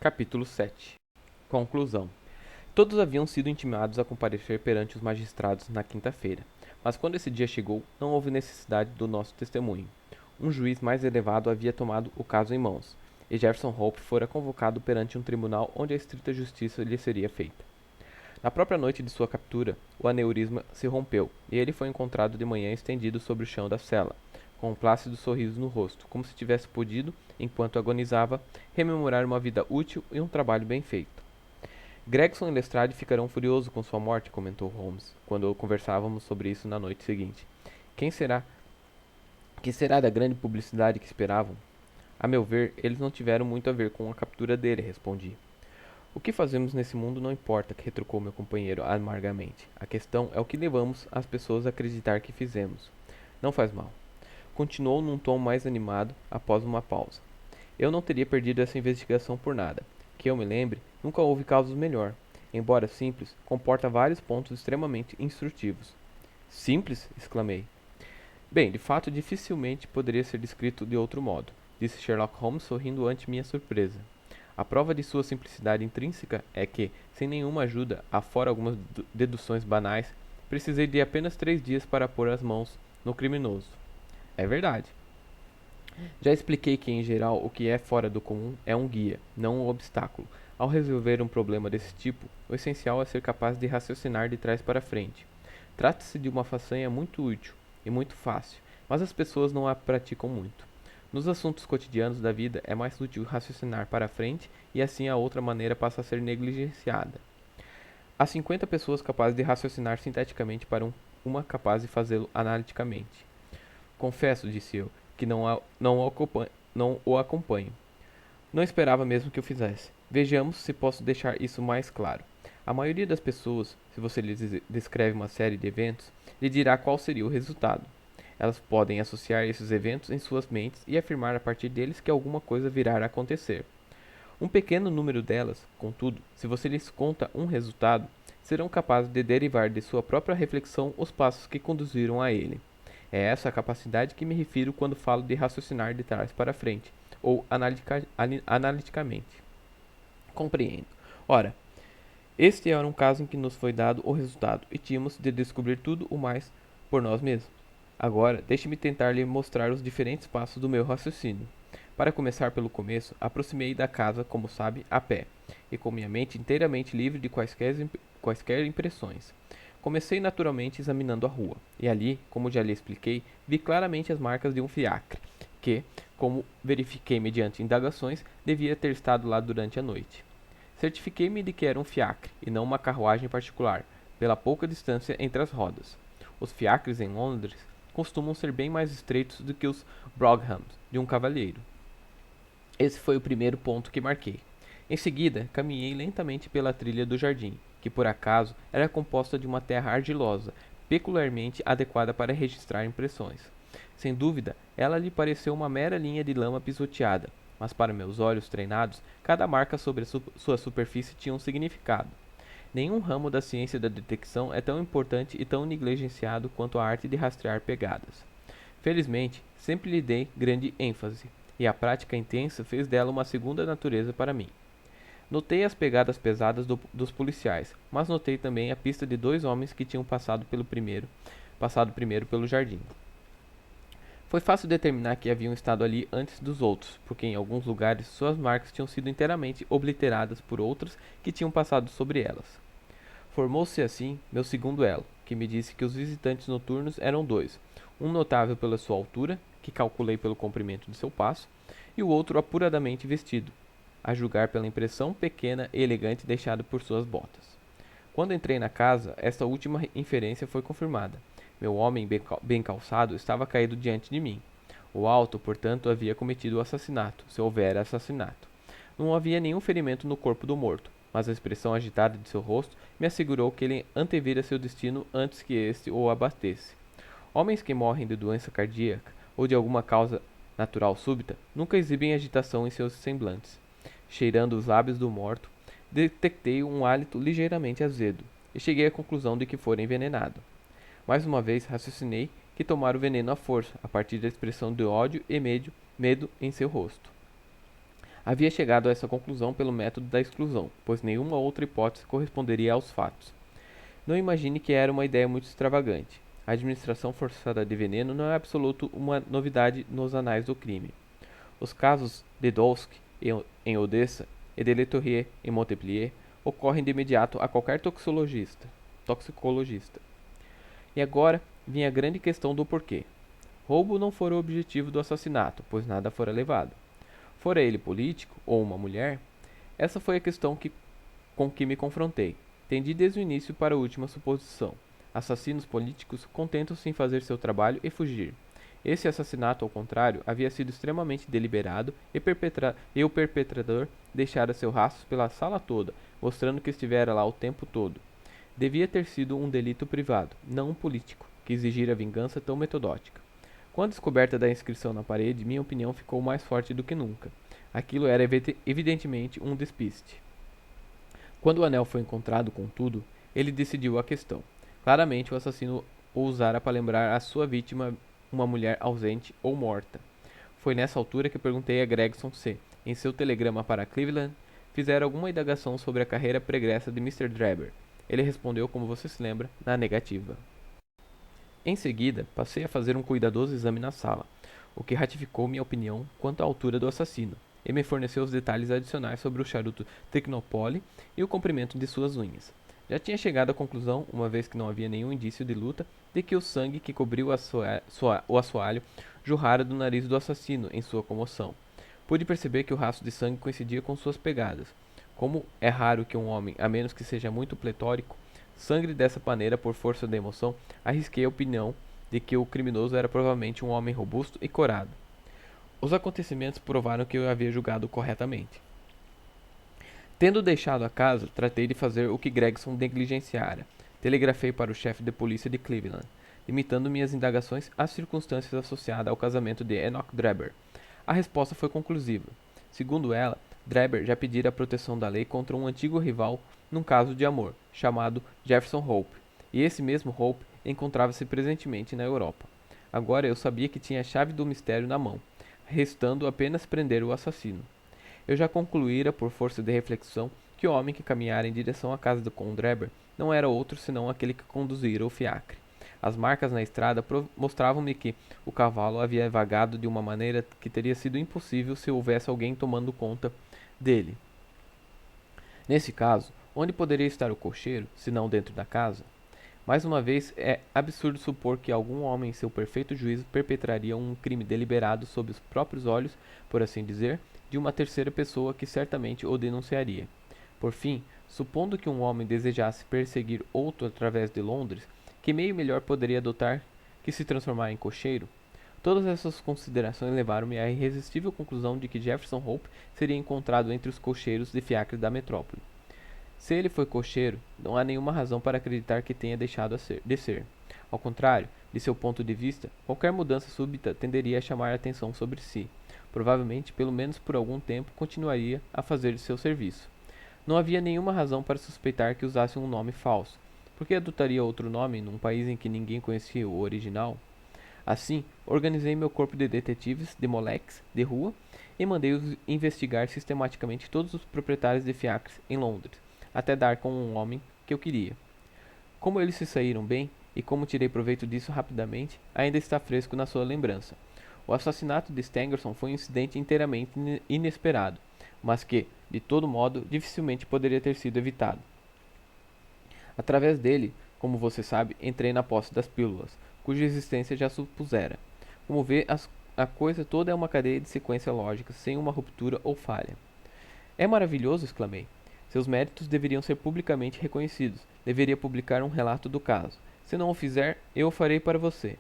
Capítulo 7. Conclusão. Todos haviam sido intimados a comparecer perante os magistrados na quinta-feira, mas quando esse dia chegou, não houve necessidade do nosso testemunho. Um juiz mais elevado havia tomado o caso em mãos, e Jefferson Hope fora convocado perante um tribunal onde a estrita justiça lhe seria feita. Na própria noite de sua captura, o aneurisma se rompeu, e ele foi encontrado de manhã estendido sobre o chão da cela, com um plácido sorriso no rosto, como se tivesse podido, enquanto agonizava, rememorar uma vida útil e um trabalho bem feito. Gregson e Lestrade ficarão furiosos com sua morte, comentou Holmes, quando conversávamos sobre isso na noite seguinte. Que será da grande publicidade que esperavam? A meu ver, eles não tiveram muito a ver com a captura dele, respondi. O que fazemos nesse mundo não importa, retrucou meu companheiro amargamente. A questão é o que levamos as pessoas a acreditar que fizemos. Não faz mal. Continuou num tom mais animado, após uma pausa. Eu não teria perdido essa investigação por nada. Que eu me lembre, nunca houve casos melhor. Embora simples, comporta vários pontos extremamente instrutivos. Simples? Exclamei. Bem, de fato, dificilmente poderia ser descrito de outro modo, disse Sherlock Holmes sorrindo ante minha surpresa. A prova de sua simplicidade intrínseca é que, sem nenhuma ajuda, afora algumas deduções banais, precisei de apenas 3 dias para pôr as mãos no criminoso. É verdade. Já expliquei que, em geral, o que é fora do comum é um guia, não um obstáculo. Ao resolver um problema desse tipo, o essencial é ser capaz de raciocinar de trás para frente. Trata-se de uma façanha muito útil e muito fácil, mas as pessoas não a praticam muito. Nos assuntos cotidianos da vida é mais útil raciocinar para frente e assim a outra maneira passa a ser negligenciada. Há 50 pessoas capazes de raciocinar sinteticamente para uma capaz de fazê-lo analiticamente. Confesso, disse eu, que não o acompanho. Não esperava mesmo que o fizesse. Vejamos se posso deixar isso mais claro. A maioria das pessoas, se você lhes descreve uma série de eventos, lhe dirá qual seria o resultado. Elas podem associar esses eventos em suas mentes e afirmar a partir deles que alguma coisa virá a acontecer. Um pequeno número delas, contudo, se você lhes conta um resultado, serão capazes de derivar de sua própria reflexão os passos que conduziram a ele. É essa a capacidade que me refiro quando falo de raciocinar de trás para frente, ou analiticamente. Compreendo. Ora, este era um caso em que nos foi dado o resultado e tínhamos de descobrir tudo o mais por nós mesmos. Agora, deixe-me tentar lhe mostrar os diferentes passos do meu raciocínio. Para começar pelo começo, aproximei da casa, como sabe, a pé, e com minha mente inteiramente livre de quaisquer impressões. Comecei naturalmente examinando a rua, e ali, como já lhe expliquei, vi claramente as marcas de um fiacre, que, como verifiquei mediante indagações, devia ter estado lá durante a noite. Certifiquei-me de que era um fiacre, e não uma carruagem particular, pela pouca distância entre as rodas. Os fiacres em Londres costumam ser bem mais estreitos do que os broughams de um cavalheiro. Esse foi o primeiro ponto que marquei. Em seguida, caminhei lentamente pela trilha do jardim, que por acaso era composta de uma terra argilosa, peculiarmente adequada para registrar impressões. Sem dúvida, ela lhe pareceu uma mera linha de lama pisoteada, mas para meus olhos treinados, cada marca sobre sua superfície tinha um significado. Nenhum ramo da ciência da detecção é tão importante e tão negligenciado quanto a arte de rastrear pegadas. Felizmente, sempre lhe dei grande ênfase, e a prática intensa fez dela uma segunda natureza para mim. Notei as pegadas pesadas dos policiais, mas notei também a pista de 2 homens que tinham passado primeiro pelo jardim. Foi fácil determinar que haviam estado ali antes dos outros, porque em alguns lugares suas marcas tinham sido inteiramente obliteradas por outras que tinham passado sobre elas. Formou-se assim meu segundo elo, que me disse que os visitantes noturnos eram 2, um notável pela sua altura, que calculei pelo comprimento de seu passo, e o outro apuradamente vestido, a julgar pela impressão pequena e elegante deixada por suas botas. Quando entrei na casa, esta última inferência foi confirmada. Meu homem bem calçado estava caído diante de mim. O alto, portanto, havia cometido o assassinato, se houvera assassinato. Não havia nenhum ferimento no corpo do morto, mas a expressão agitada de seu rosto me assegurou que ele antevira seu destino antes que este o abatesse. Homens que morrem de doença cardíaca ou de alguma causa natural súbita nunca exibem agitação em seus semblantes. Cheirando os lábios do morto, detectei um hálito ligeiramente azedo e cheguei à conclusão de que fora envenenado. Mais uma vez raciocinei que tomara o veneno à força, a partir da expressão de ódio e medo em seu rosto. Havia chegado a essa conclusão pelo método da exclusão, pois nenhuma outra hipótese corresponderia aos fatos. Não imagine que era uma ideia muito extravagante. A administração forçada de veneno não é absoluto uma novidade nos anais do crime. Os casos de Dolsk em Odessa e de Letorrier em Montpellier ocorrem de imediato a qualquer toxicologista. E agora vinha a grande questão do porquê. Roubo não fora o objetivo do assassinato, pois nada fora levado. Fora ele político ou uma mulher? Essa foi a questão com que me confrontei. Tendi desde o início para a última suposição. Assassinos políticos contentam-se em fazer seu trabalho e fugir. Esse assassinato, ao contrário, havia sido extremamente deliberado e o perpetrador deixara seu rastro pela sala toda, mostrando que estivera lá o tempo todo. Devia ter sido um delito privado, não um político, que exigira vingança tão metodótica. Com a descoberta da inscrição na parede, minha opinião ficou mais forte do que nunca. Aquilo era evidentemente um despiste. Quando o anel foi encontrado, contudo, ele decidiu a questão. Claramente o assassino o usara para lembrar a sua vítima uma mulher ausente ou morta. Foi nessa altura que perguntei a Gregson se, em seu telegrama para Cleveland, fizera alguma indagação sobre a carreira pregressa de Mr. Drebber. Ele respondeu, como você se lembra, na negativa. Em seguida, passei a fazer um cuidadoso exame na sala, o que ratificou minha opinião quanto à altura do assassino, e me forneceu os detalhes adicionais sobre o charuto Technopole e o comprimento de suas unhas. Já tinha chegado à conclusão, uma vez que não havia nenhum indício de luta, de que o sangue que cobriu o assoalho jorrara do nariz do assassino em sua comoção. Pude perceber que o rastro de sangue coincidia com suas pegadas. Como é raro que um homem, a menos que seja muito pletórico, sangre dessa maneira por força da emoção, arrisquei a opinião de que o criminoso era provavelmente um homem robusto e corado. Os acontecimentos provaram que eu havia julgado corretamente. Tendo deixado a casa, tratei de fazer o que Gregson negligenciara. Telegrafei para o chefe de polícia de Cleveland, limitando minhas indagações às circunstâncias associadas ao casamento de Enoch Drebber. A resposta foi conclusiva. Segundo ela, Drebber já pedira a proteção da lei contra um antigo rival num caso de amor, chamado Jefferson Hope, e esse mesmo Hope encontrava-se presentemente na Europa. Agora eu sabia que tinha a chave do mistério na mão, restando apenas prender o assassino. Eu já concluíra, por força de reflexão, que o homem que caminhara em direção à casa do Conde Drebber não era outro senão aquele que conduzira o fiacre. As marcas na estrada mostravam-me que o cavalo havia vagado de uma maneira que teria sido impossível se houvesse alguém tomando conta dele. Nesse caso, onde poderia estar o cocheiro, se não dentro da casa? Mais uma vez, é absurdo supor que algum homem em seu perfeito juízo perpetraria um crime deliberado sob os próprios olhos, por assim dizer, de uma terceira pessoa que certamente o denunciaria. Por fim, supondo que um homem desejasse perseguir outro através de Londres, que meio melhor poderia adotar que se transformar em cocheiro? Todas essas considerações levaram-me à irresistível conclusão de que Jefferson Hope seria encontrado entre os cocheiros de fiacre da metrópole. Se ele foi cocheiro, não há nenhuma razão para acreditar que tenha deixado de ser. Ao contrário, de seu ponto de vista, qualquer mudança súbita tenderia a chamar a atenção sobre si. Provavelmente, pelo menos por algum tempo, continuaria a fazer seu serviço. Não havia nenhuma razão para suspeitar que usasse um nome falso. Por que adotaria outro nome num país em que ninguém conhecia o original? Assim, organizei meu corpo de detetives, de moleques, de rua, e mandei-os investigar sistematicamente todos os proprietários de fiacres em Londres, até dar com um homem que eu queria. Como eles se saíram bem, e como tirei proveito disso rapidamente, ainda está fresco na sua lembrança. O assassinato de Stangerson foi um incidente inteiramente inesperado, mas que, de todo modo, dificilmente poderia ter sido evitado. Através dele, como você sabe, entrei na posse das pílulas, cuja existência já supusera. Como vê, a coisa toda é uma cadeia de sequência lógica, sem uma ruptura ou falha. É maravilhoso, exclamei. Seus méritos deveriam ser publicamente reconhecidos. Deveria publicar um relato do caso. Se não o fizer, eu o farei para você.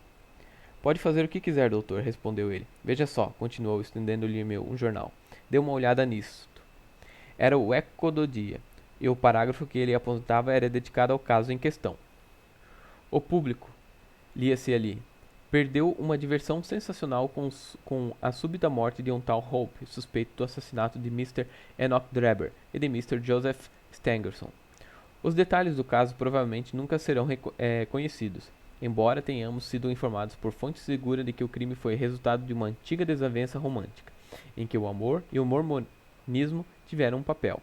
Pode fazer o que quiser, doutor, respondeu ele. Veja só, continuou, estendendo-lhe um jornal. Dê uma olhada nisto. Era o Eco do Dia, e o parágrafo que ele apontava era dedicado ao caso em questão. O público, lia-se ali, perdeu uma diversão sensacional com a súbita morte de um tal Hope, suspeito do assassinato de Mr. Enoch Drebber e de Mr. Joseph Stangerson. Os detalhes do caso provavelmente nunca serão conhecidos, embora tenhamos sido informados por fonte segura de que o crime foi resultado de uma antiga desavença romântica, em que o amor e o cristianismo tiveram um papel.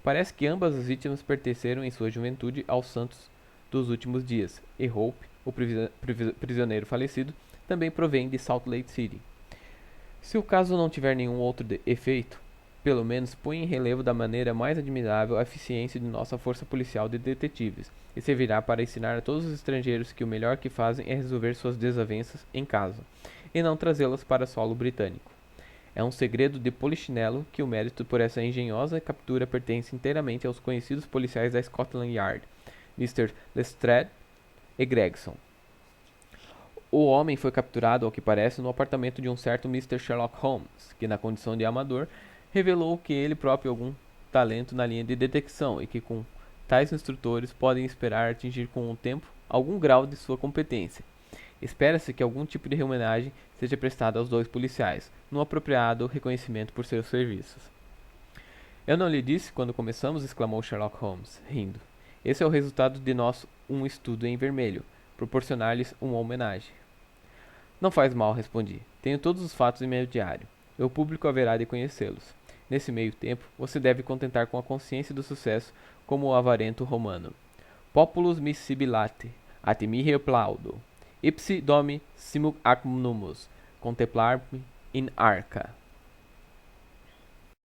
Parece que ambas as vítimas pertenceram em sua juventude aos santos dos últimos dias, e Hope, o prisioneiro falecido, também provém de Salt Lake City. Se o caso não tiver nenhum outro efeito, pelo menos põe em relevo da maneira mais admirável a eficiência de nossa força policial de detetives, e servirá para ensinar a todos os estrangeiros que o melhor que fazem é resolver suas desavenças em casa, e não trazê-las para solo britânico. É um segredo de polichinelo que o mérito por essa engenhosa captura pertence inteiramente aos conhecidos policiais da Scotland Yard, Mr. Lestrade e Gregson. O homem foi capturado, ao que parece, no apartamento de um certo Mr. Sherlock Holmes, que, na condição de amador, revelou que ele próprio algum talento na linha de detecção e que, com tais instrutores, podem esperar atingir com o tempo algum grau de sua competência. Espera-se que algum tipo de homenagem seja prestada aos dois policiais, num apropriado reconhecimento por seus serviços. Eu não lhe disse quando começamos, exclamou Sherlock Holmes, rindo. Esse é o resultado de nosso estudo em vermelho, proporcionar-lhes uma homenagem. Não faz mal, respondi. Tenho todos os fatos em meu diário. O público haverá de conhecê-los. Nesse meio tempo, você deve contentar com a consciência do sucesso como o avarento romano. Populus mi sibilate, at mihi plaudo. Ipsi domi simul ac numus, contemplar-me in arca.